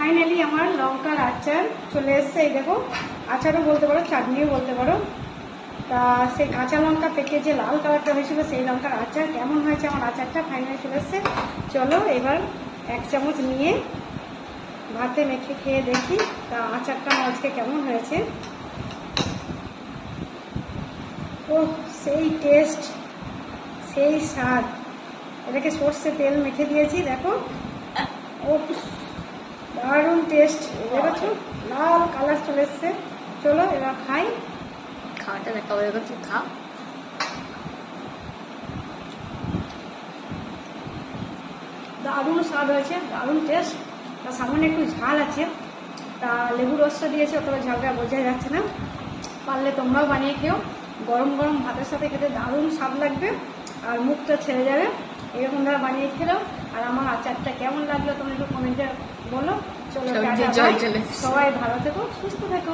Finally আমার লঙ্কার আচার চলে এসছে। এই দেখো, আচারও বলতে পারো, চাটনিও বলতে পারো। তা সেই কাঁচা লঙ্কা থেকে যে লাল কালারটা হয়েছিল সেই লঙ্কার আচার কেমন হয়েছে আমার আচারটা ফাইনালি চলে এসছে। চলো এবার 1 চামচ নিয়ে ভাতে মেখে খেয়ে দেখি তা আচারটা আজকে কেমন হয়েছে। ও সেই টেস্ট, সেই স্বাদ। এটাকে সর্ষে তেল মেখে দিয়েছি, দেখো। ও দারুণ টেস্ট, দেখেছো লাল কালার চলে এসছে। চলো এবার খাই। খাওয়াটা দেখা হয়ে গেছে, খাও। দারুণ স্বাদ হয়েছে, দারুণ টেস্ট। তার সামান্য একটু ঝাল আছে, তা লেবু রসটা দিয়েছে, অতটা ঝালটা বোঝা যাচ্ছে না। পারলে তোমরাও বানিয়ে খেও, গরম গরম ভাতের সাথে খেতে দারুণ স্বাদ লাগবে আর মুখটা ছেড়ে যাবে। এরকমভাবে বানিয়ে খেলো। আর আমার আচারটা কেমন লাগলো তোমরা একটু কমেন্টে বলো। চলো টাটা, বাই। সবাই ভালো থেকো, সুস্থ থেকো।